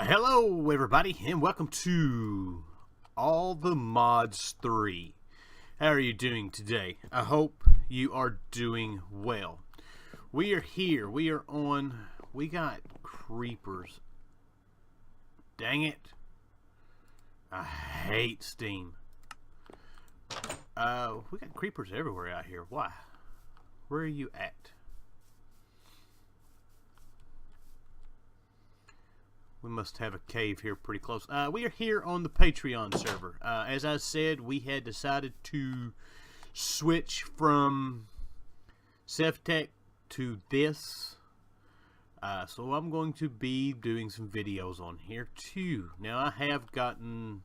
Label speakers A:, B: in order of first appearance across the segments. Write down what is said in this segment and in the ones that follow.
A: Hello everybody and welcome to All the Mods 3. How are you doing today? I hope you are doing well. We are here. We got creepers. Dang it. I hate Steam. We got creepers everywhere out here. Why? Where are you at? We must have a cave here pretty close. We are here on the Patreon server. As I said, we had decided to switch from Tech to this. So I'm going to be doing some videos on here too. Now I have gotten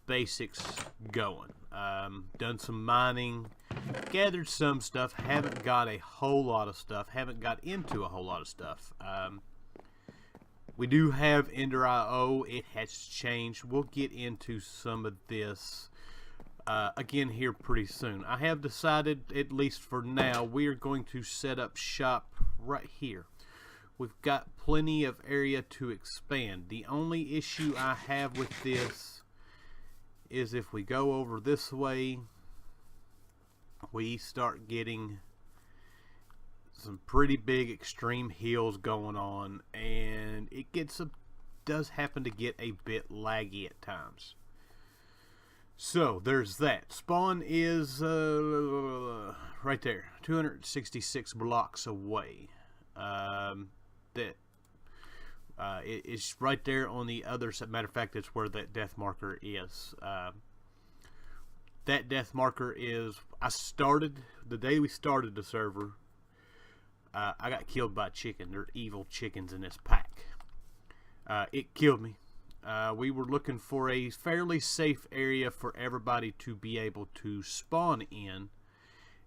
A: basics going. Done some mining, gathered some stuff, haven't got a whole lot of stuff, haven't got into a whole lot of stuff. We do have Ender.io. It has changed. We'll get into some of this again here pretty soon. I have decided, at least for now, we are going to set up shop right here. We've got plenty of area to expand. The only issue I have with this is if we go over this way, we start getting some pretty big extreme hills going on, and it does happen to get a bit laggy at times. So there's that. Spawn is right there, 266 blocks away. It's right there on the other side. Matter of fact, it's where that death marker is. That death marker is, the day we started the server, I got killed by a chicken. There are evil chickens in this pack. It killed me. We were looking for a fairly safe area for everybody to be able to spawn in.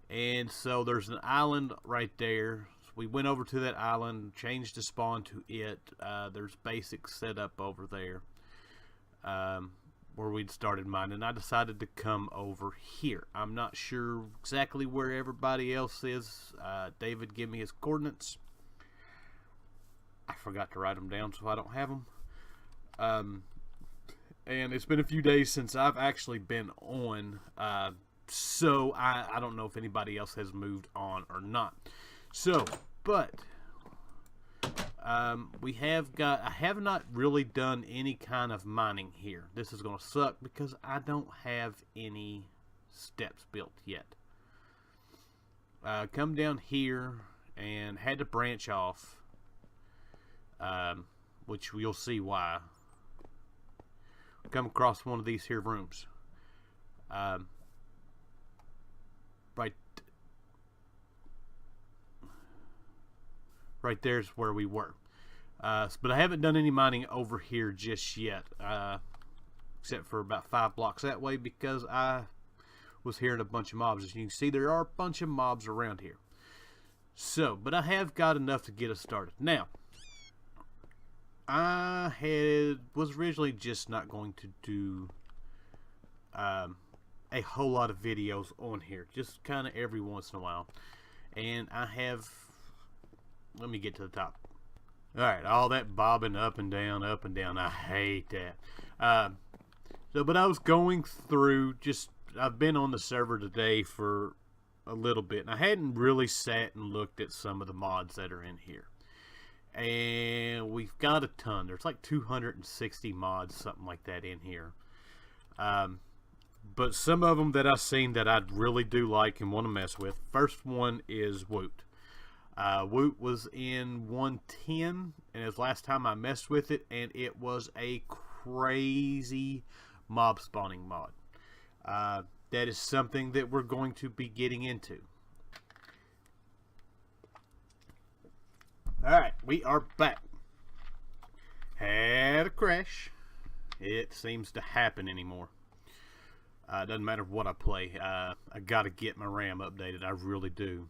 A: And so there's an island right there. So we went over to that island, changed the spawn to it. There's basic setup over there where we'd started mining. I decided to come over here. I'm not sure exactly where everybody else is. David gave me his coordinates. I forgot to write them down so I don't have them. And it's been a few days since I've actually been on, so I don't know if anybody else has moved on or not. So, but I have not really done any kind of mining here. This is going to suck because I don't have any steps built yet. Come down here and had to branch off, which you'll see why. Come across one of these here rooms. Right there's where we were. But I haven't done any mining over here just yet, except for about 5 blocks that way, because I was hearing a bunch of mobs. As you can see, there are a bunch of mobs around here. So, but I have got enough to get us started. Now, was originally just not going to do a whole lot of videos on here, just kind of every once in a while. And I have, let me get to the top. Alright, all that bobbing up and down, I hate that. But I was going through, I've been on the server today for a little bit, and I hadn't really sat and looked at some of the mods that are in here. And we've got a ton. There's like 260 mods, something like that in here. But some of them that I've seen that I really do like and want to mess with. First one is Woot. Woot was in 110, and it was last time I messed with it, and it was a crazy mob spawning mod. That is something that we're going to be getting into. Alright, we are back. Had a crash. It seems to happen anymore. Doesn't matter what I play. I gotta get my RAM updated. I really do.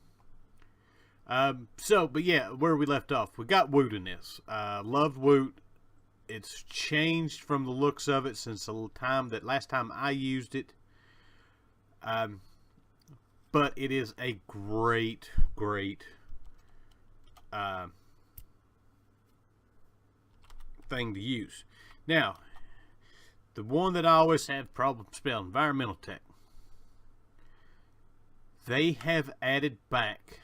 A: But yeah, where we left off, we got Woot in this. Loved Woot. It's changed from the looks of it since the last time I used it. But it is a great thing to use. Now, the one that I always have problems spelling, Environmental Tech. They have added back,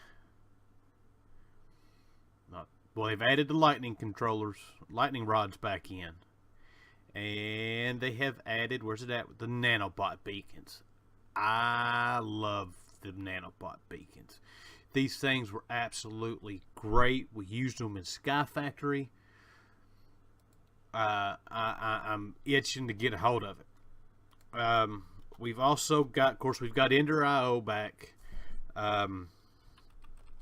A: they've added the lightning controllers, lightning rods back in. And they have added, where's it at? The nanobot beacons. I love the nanobot beacons. These things were absolutely great. We used them in Sky Factory. I'm itching to get a hold of it. We've also got, of course, we've got Ender IO back.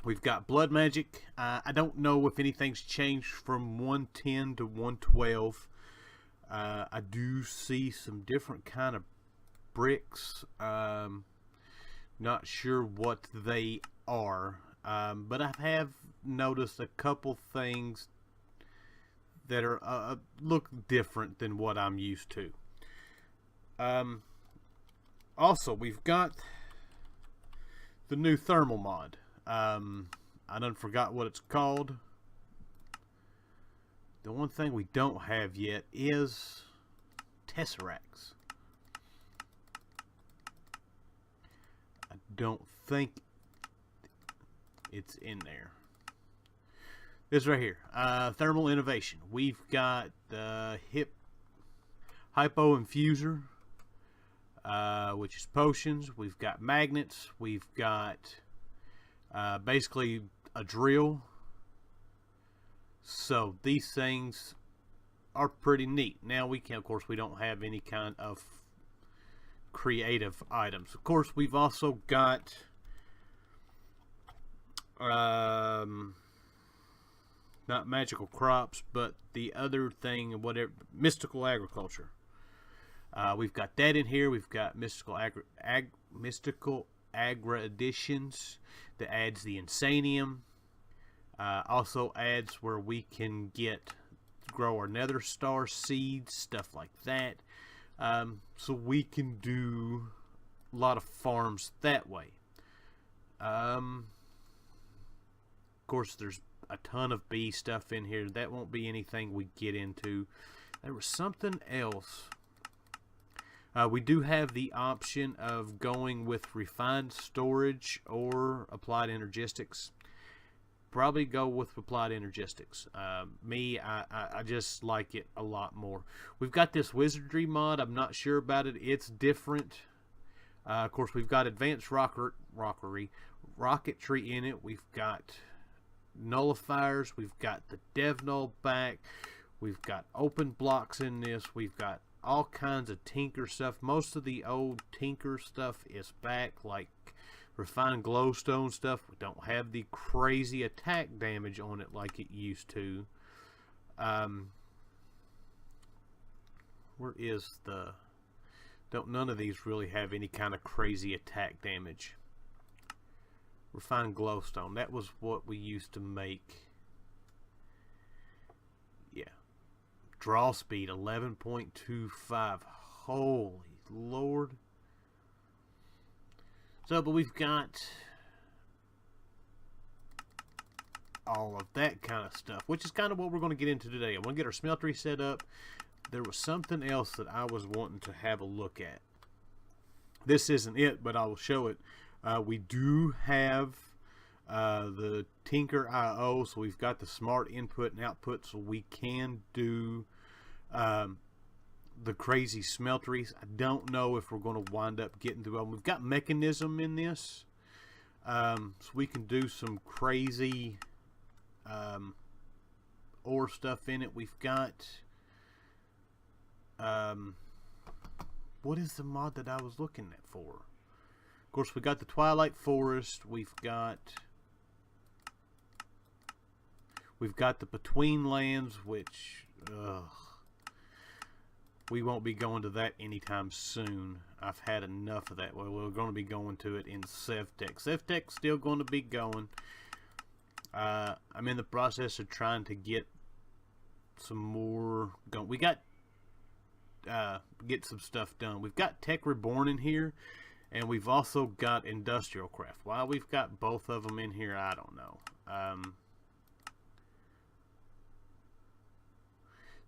A: We've got Blood Magic. I don't know if anything's changed from 110 to 112. I do see some different kind of bricks. Not sure what they are. But I have noticed a couple things that are look different than what I'm used to. Also, we've got the new thermal mod. I done forgot what it's called. The one thing we don't have yet is Tesseracts. I don't think it's in there. This right here, Thermal Innovation. We've got the Hypo Infuser, which is potions. We've got magnets. We've got basically a drill. So these things are pretty neat. Now we can, of course, we don't have any kind of creative items. Of course, we've also got not magical crops, but the other thing, whatever, mystical agriculture. We've got that in here. We've got mystical agra additions that adds the insanium. Also adds where we can grow our nether star seeds, stuff like that. So we can do a lot of farms that way. Of course, there's a ton of bee stuff in here. That won't be anything we get into. There was something else. We do have the option of going with refined storage or applied energistics. Probably go with applied energistics. I just like it a lot more. We've got this wizardry mod. I'm not sure about it. It's different. Of course, we've got advanced rocketry in it. We've got nullifiers. We've got the dev null back. We've got open blocks in this. We've got all kinds of tinker stuff. Most of the old tinker stuff is back, like refined glowstone stuff. We don't have the crazy attack damage on it like it used to. Where is the... None of these really have any kind of crazy attack damage. Refined glowstone. That was what we used to make. Yeah. Draw speed 11.25. Holy Lord. So, but we've got all of that kind of stuff, which is kind of what we're going to get into today. I want to get our smeltery set up. There was something else that I was wanting to have a look at. This isn't it, but I will show it. We do have the Tinker IO, so we've got the smart input and output, so we can do the crazy smelteries. I don't know if we're going to wind up getting through them. We've got mechanism in this, so we can do some crazy ore stuff in it. We've got what is the mod that I was looking at for? Of course, we got the Twilight Forest. We've got the Between Lands, which we won't be going to that anytime soon. I've had enough of that. Well, we're going to be going to it in SevTech. SevTech's still going to be going. I'm in the process of trying to get some more going. We got get some stuff done. We've got Tech Reborn in here, and we've also got Industrial Craft. Why we've got both of them in here, I don't know.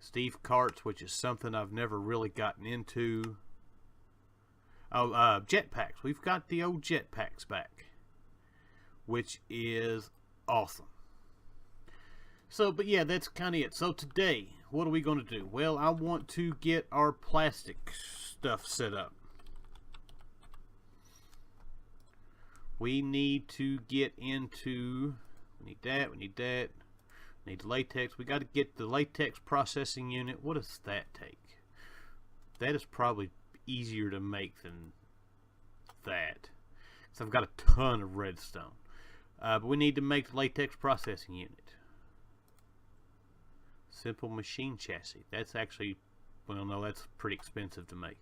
A: Steve carts, which is something I've never really gotten into. Oh, jetpacks. We've got the old jetpacks back, which is awesome. So, but yeah, that's kind of it. So today, what are we going to do? Well, I want to get our plastic stuff set up. We need to get into, we need that, we need latex. We got to get the latex processing unit. What does that take? That is probably easier to make than that. So I've got a ton of redstone. But we need to make the latex processing unit. Simple machine chassis. That's actually, well, no, that's pretty expensive to make.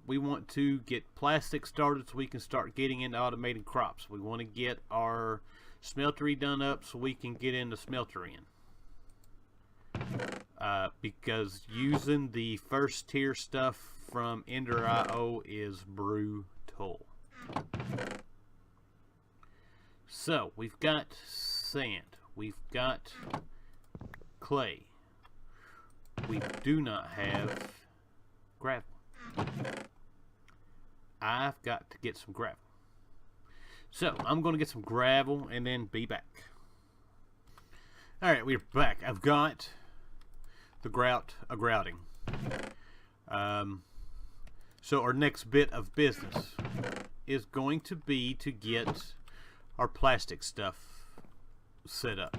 A: We want to get plastic started so we can start getting into automated crops. We want to get our smeltery done up so we can get into smeltering. Because using the first tier stuff from Ender.io is brutal. So we've got sand, we've got clay, we do not have gravel. I've got to get some gravel. So I'm going to get some gravel and then be back. Alright, we're back. I've got the grouting. So our next bit of business is going to be to get our plastic stuff set up.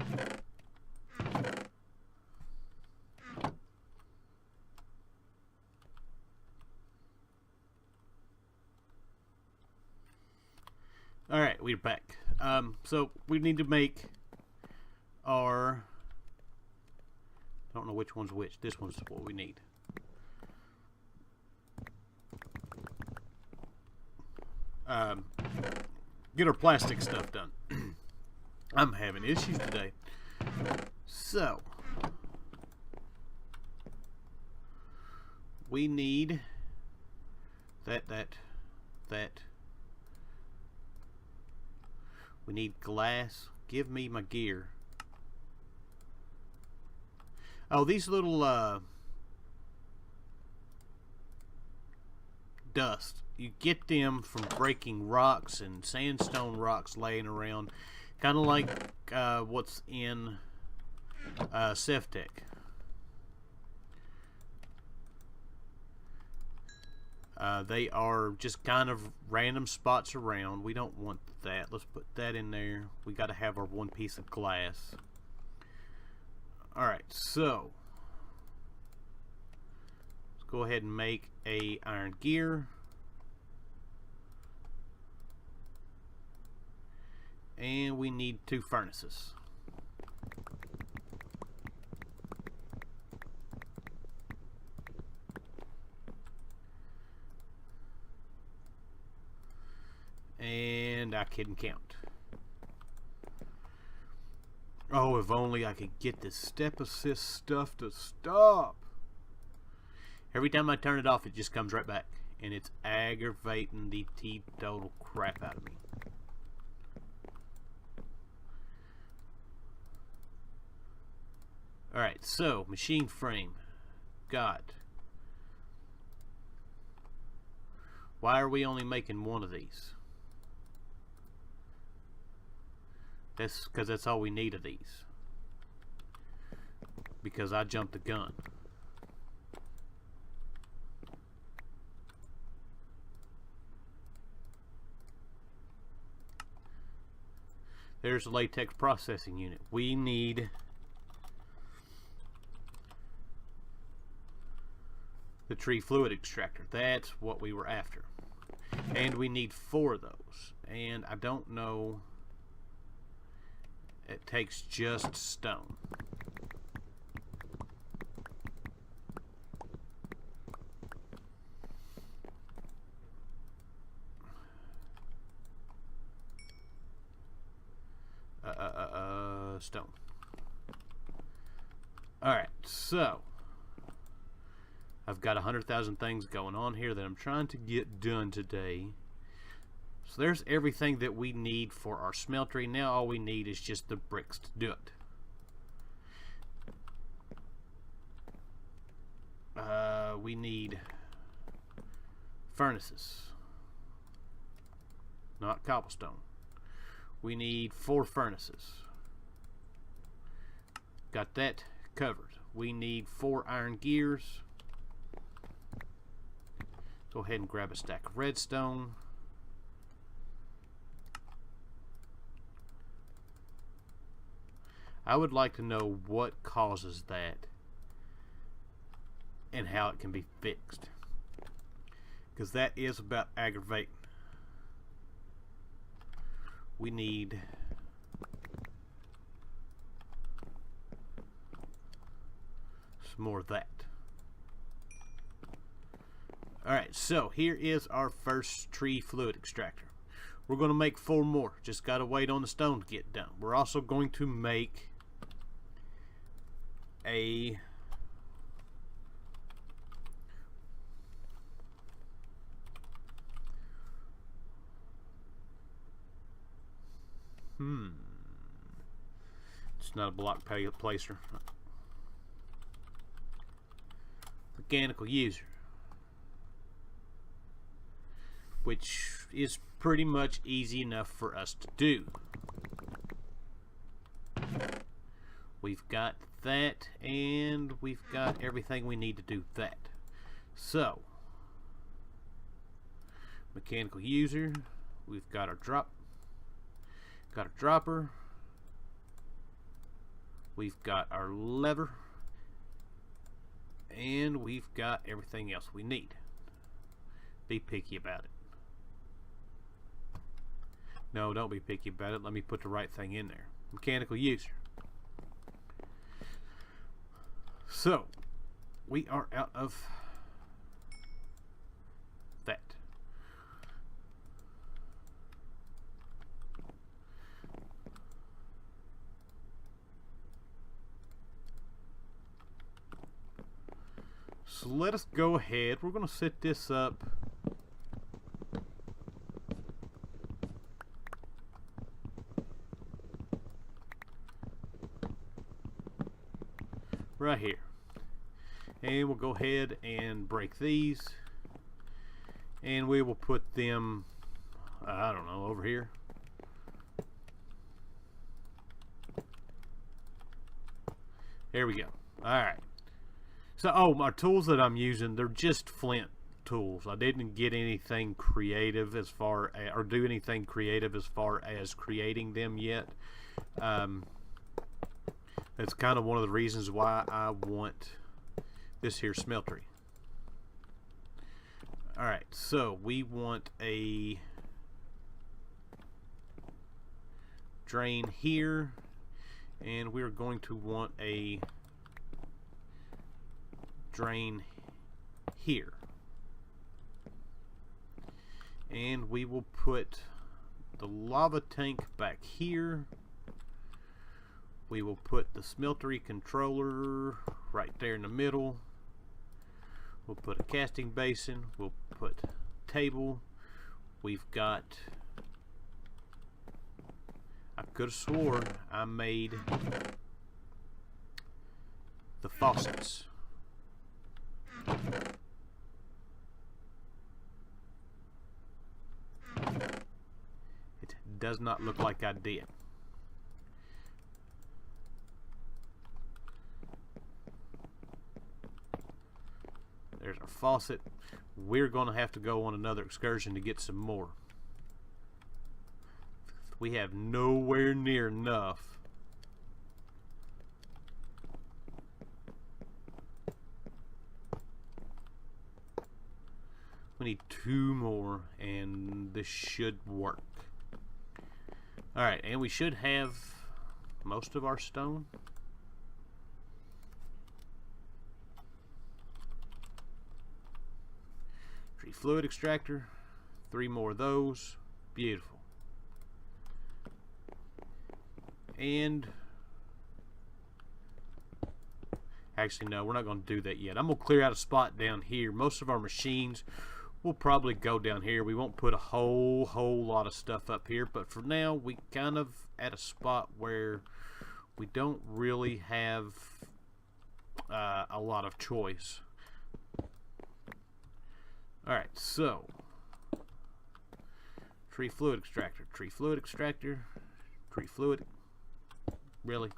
A: Alright, we're back. So we need to make our, I don't know which one's which. This one's what we need. Get our plastic stuff done. I'm having issues today. So we need that. We need glass. Give me my gear. Oh, these little dust. You get them from breaking rocks and sandstone rocks laying around. Kind of like what's in Ceftech. They are just kind of random spots around. We don't want that. Let's put that in there. We got to have our one piece of glass. Alright, so let's go ahead and make a iron gear. And we need 2 furnaces. And I couldn't count. Oh, if only I could get this step assist stuff to stop. Every time I turn it off, it just comes right back. And it's aggravating the teetotal crap out of me. Alright, so, machine frame. God. Why are we only making one of these? That's because that's all we need of these. Because I jumped the gun. There's the latex processing unit. We need the tree fluid extractor. That's what we were after. And we need 4 of those. And I don't know. It takes just stone. Stone. Alright, so I've got 100,000 things going on here that I'm trying to get done today. So there's everything that we need for our smeltery. Now all we need is just the bricks to do it. we need furnaces. Not cobblestone. We need 4 furnaces. Got that covered. We need 4 iron gears. Go ahead and grab a stack of redstone. I would like to know what causes that and how it can be fixed, because that is about aggravating. We need some more of that. Alright, so here is our first tree fluid extractor. We're going to make 4 more. Just got to wait on the stone to get done. We're also going to make a it's not a block placer. Mechanical user, which is pretty much easy enough for us to do. We've got that, and we've got everything we need to do that. So, mechanical user, we've got our dropper, we've got our lever, and we've got everything else we need. Be picky about it. No, don't be picky about it. Let me put the right thing in there. Mechanical user. So, we are out of that. So let us go ahead. We're going to set this up right here, and we'll go ahead and break these, and we will put them I don't know, over here. There we go. Alright, so my tools that I'm using, they're just flint tools. I didn't get anything creative as far as, or do anything creative as far as creating them yet. That's kind of one of the reasons why I want this here smeltery. Alright, so we want a drain here, and we're going to want a drain here. And we will put the lava tank back here. We will put the smeltery controller right there in the middle. We'll put a casting basin. We'll put a table. We've got, I could have sworn I made the faucets. It does not look like I did. There's our faucet. We're going to have to go on another excursion to get some more. We have nowhere near enough. We need 2 more, and this should work. Alright, and we should have most of our stone. Tree fluid extractor, 3 more of those. Beautiful. And actually, no, we're not going to do that yet. I'm going to clear out a spot down here. Most of our machines will probably go down here. We won't put a whole lot of stuff up here, but for now, we kind of at a spot where we don't really have a lot of choice. Alright, so tree fluid extractor, tree fluid extractor, tree fluid. Really?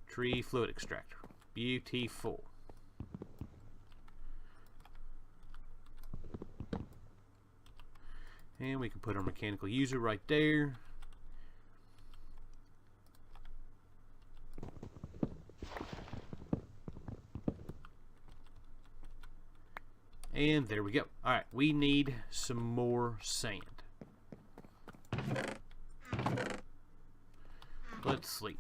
A: Tree fluid extractor. Beautiful. And we can put our mechanical user right there. And there we go. Alright, we need some more sand. Let's sleep.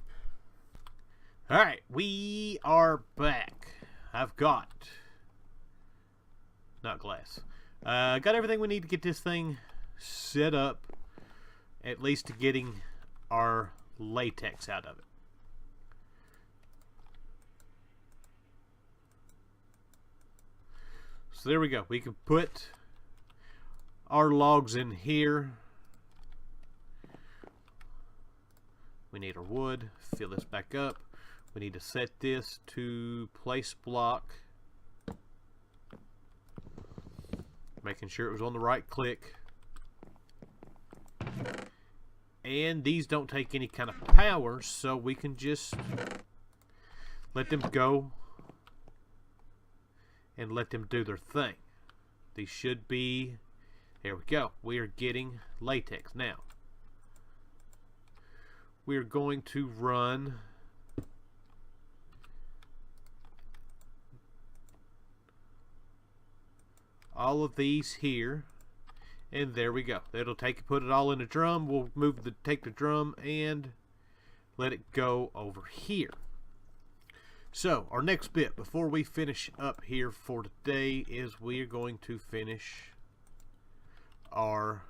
A: Alright, we are back. I've got... not glass. Got everything we need to get this thing set up. At least to getting our latex out of it. So there we go. We can put our logs in here. We need our wood. Fill this back up. We need to set this to place block. Making sure it was on the right click. And these don't take any kind of power, so we can just let them go and let them do their thing. These should be... there we go. We are getting latex now. We are going to run all of these here, and there we go. It'll put it all in a drum. We'll take the drum and let it go over here. So our next bit before we finish up here for today is we are going to finish our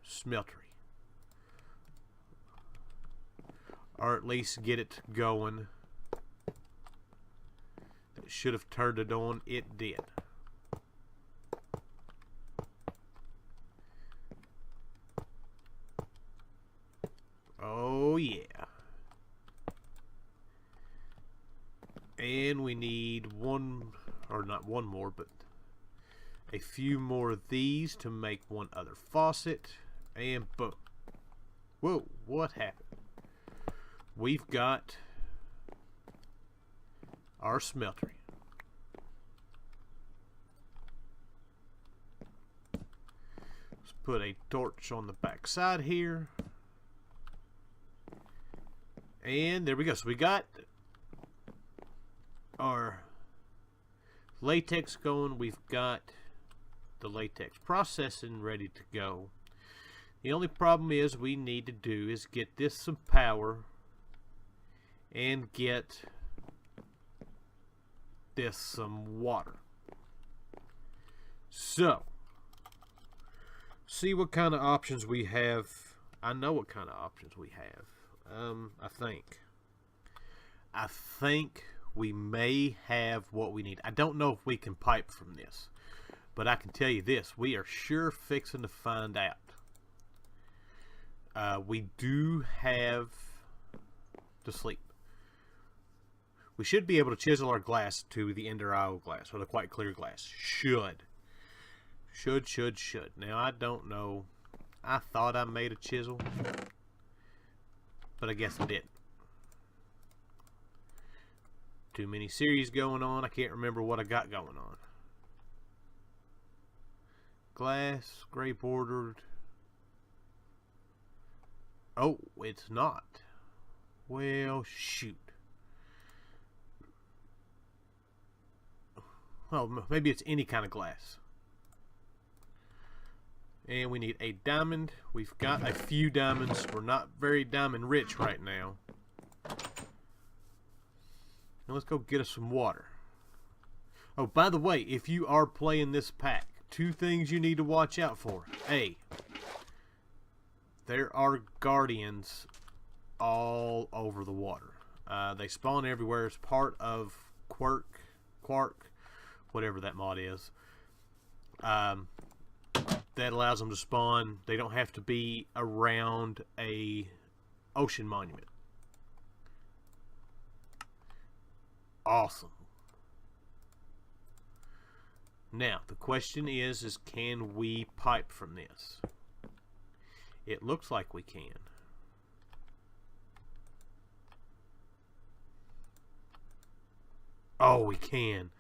A: smeltery, or at least get it going. It should have turned it on. It did. Oh yeah. And we need one, or not one more, but a few more of these to make one other faucet. And boom. Whoa, what happened? We've got our smeltery. Let's put a torch on the back side here. And there we go. So we got our latex going. We've got the latex processing ready to go. The only problem is we need to do is get this some power and get this some water. So, see what kind of options we have. I know what kind of options we have. I think we may have what we need. I don't know if we can pipe from this, but I can tell you this: we are sure fixing to find out. We do have to sleep. We should be able to chisel our glass to the ender hourglass, or the quite clear glass. Should. Now I don't know. I thought I made a chisel, but I guess I didn't. Too many series going on. I can't remember what I got going on. Glass, gray bordered. Oh, it's not. Well, shoot. Well, maybe it's any kind of glass. And we need a diamond. We've got a few diamonds. We're not very diamond rich right now. Now let's go get us some water. Oh, by the way, if you are playing this pack, 2 things you need to watch out for. A, there are guardians all over the water. They spawn everywhere. It's part of Quark, whatever that mod is. That allows them to spawn. They don't have to be around a ocean monument. Awesome. Now, the question is can we pipe from this? It looks like we can. Oh, we can.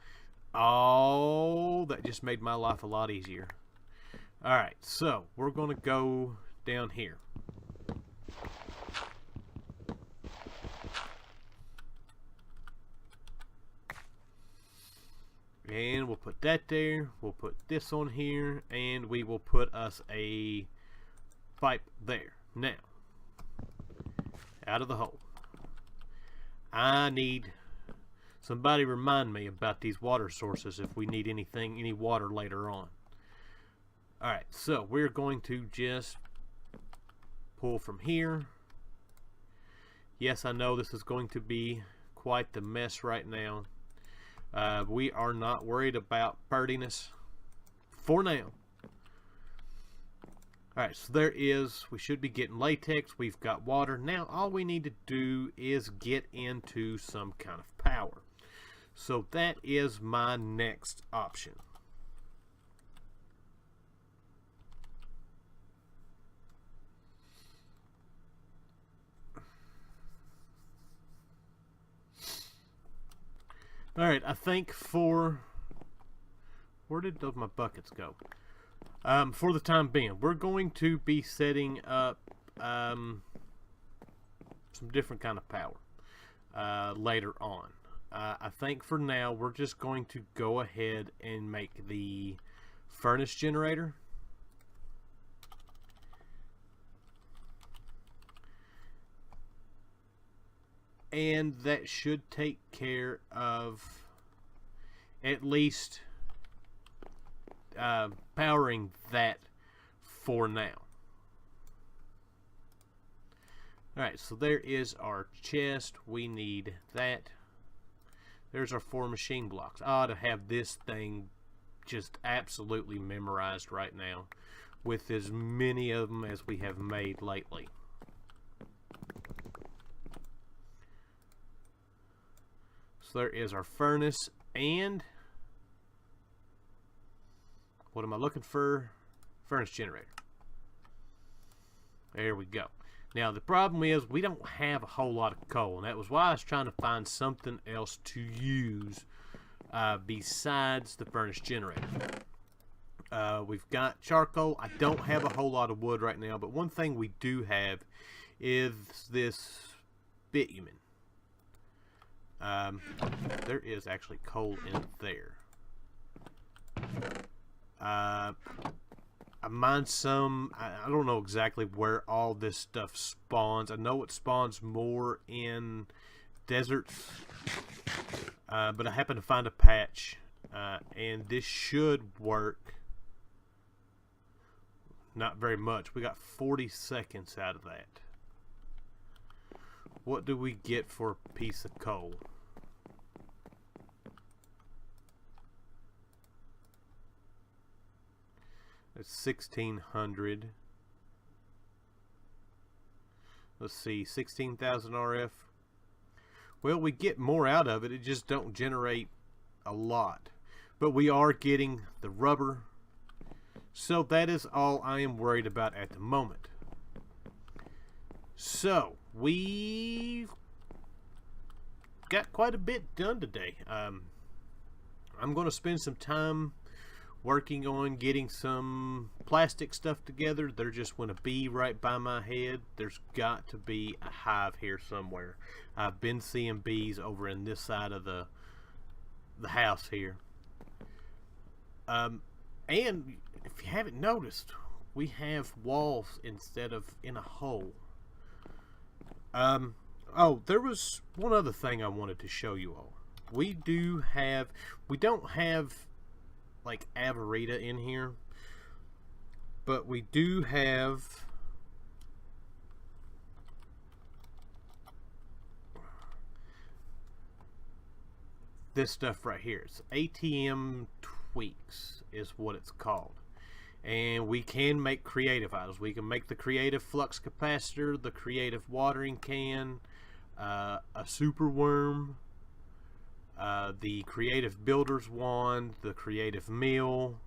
A: Oh, that just made my life a lot easier. Alright, so we're going to go down here. And we'll put that there. We'll put this on here. And we will put us a pipe there. Now, out of the hole. I need somebody remind me about these water sources if we need any water later on. Alright, so we're going to just pull from here. Yes, I know this is going to be quite the mess right now. We are not worried about purtiness for now. Alright, so we should be getting latex. We've got water. Now all we need to do is get into some kind of power. So that is my next option. Alright, I think where did my buckets go? For the time being, we're going to be setting up some different kind of power later on. I think for now, we're just going to go ahead and make the furnace generator. And that should take care of at least powering that for now. Alright, so there is our chest. We need that. There's our 4 machine blocks. I ought to have this thing just absolutely memorized right now with as many of them as we have made lately. So there is our furnace, and what am I looking for? Furnace generator. There we go. Now the problem is we don't have a whole lot of coal, and that was why I was trying to find something else to use besides the furnace generator. We've got charcoal. I don't have a whole lot of wood right now, but one thing we do have is this bitumen. There is actually coal in there. I mined some. I don't know exactly where all this stuff spawns. I know it spawns more in deserts, but I happen to find a patch, and this should work. Not very much. We got 40 seconds out of that. What do we get for a piece of coal? It's 1,600. Let's see, 16,000 RF. Well, we get more out of it. It just don't generate a lot. But we are getting the rubber. So that is all I am worried about at the moment. So, we've got quite a bit done today. I'm going to spend some time working on getting some plastic stuff together. There just want to be right by my head. There's got to be a hive here somewhere. I've been seeing bees over in this side of the house here. And if you haven't noticed, we have walls instead of in a hole. Oh, there was one other thing I wanted to show you all. We don't have like Avarita in here, but we do have this stuff right here. It's ATM tweaks is what it's called. And we can make creative items. We can make the creative flux capacitor, the creative watering can, a super worm, the Creative Builder's Wand, the Creative Meal,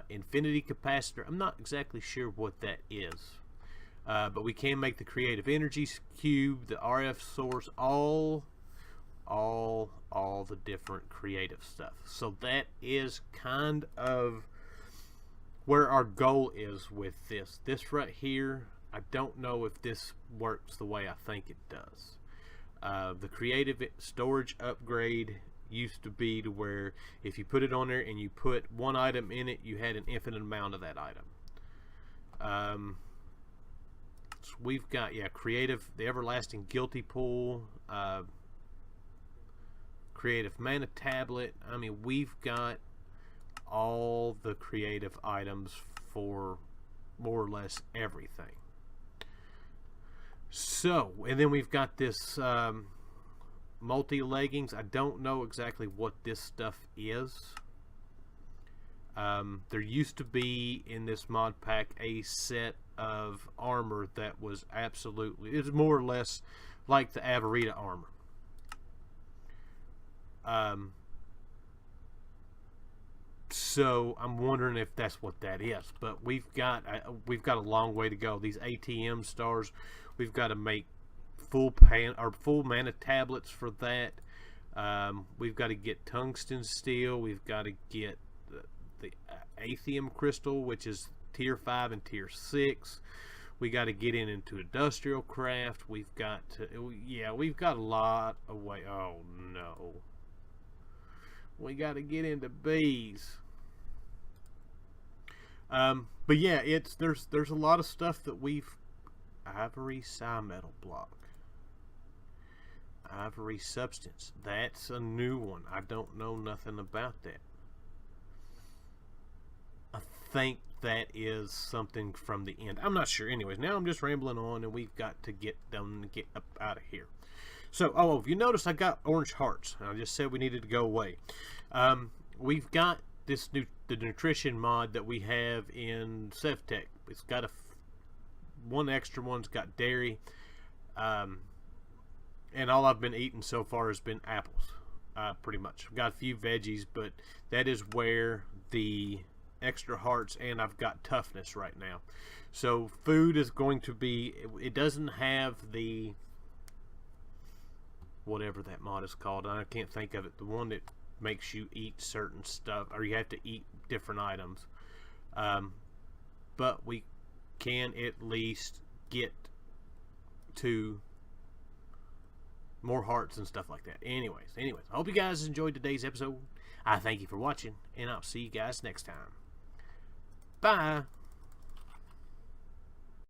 A: Infinity Capacitor. I'm not exactly sure what that is. But we can make the Creative Energy Cube, the RF source, all the different creative stuff. So that is kind of where our goal is with this. This right here, I don't know if this works the way I think it does. The creative storage upgrade used to be to where if you put it on there and you put one item in it, you had an infinite amount of that item. So we've got, creative, the Everlasting Guilty Pool, creative mana tablet. I mean, we've got all the creative items for more or less everything. So, and then we've got this multi-leggings. I don't know exactly what this stuff is. There used to be in this mod pack a set of armor that was absolutely, it's more or less like the Avarita armor. So I'm wondering if that's what that is, but we've got a long way to go. These ATM stars, we've got to make full mana tablets for that. We've got to get tungsten steel. We've got to get the Aethium crystal, which is tier 5 and tier 6. We got to get into industrial craft. We've got to, we've got a lot of way. Oh no, we got to get into bees. But yeah, there's a lot of stuff that we've. Ivory Metal block, Ivory substance. That's a new one. I don't know nothing about that. I think that is something from the end. I'm not sure. Anyways, now I'm just rambling on, and we've got to get done and get up out of here. So, if you notice, I got orange hearts. I just said we needed to go away. We've got the nutrition mod that we have in Sevtech. It's got one extra one's got dairy, and all I've been eating so far has been apples, pretty much. I've got a few veggies, but that is where the extra hearts, and I've got toughness right now. So food is going to be, it doesn't have the, whatever that mod is called, I can't think of it, the one that makes you eat certain stuff, or you have to eat different items, but we can at least get to more hearts and stuff like that. Anyways, I hope you guys enjoyed today's episode. I thank you for watching, and I'll see you guys next time. Bye.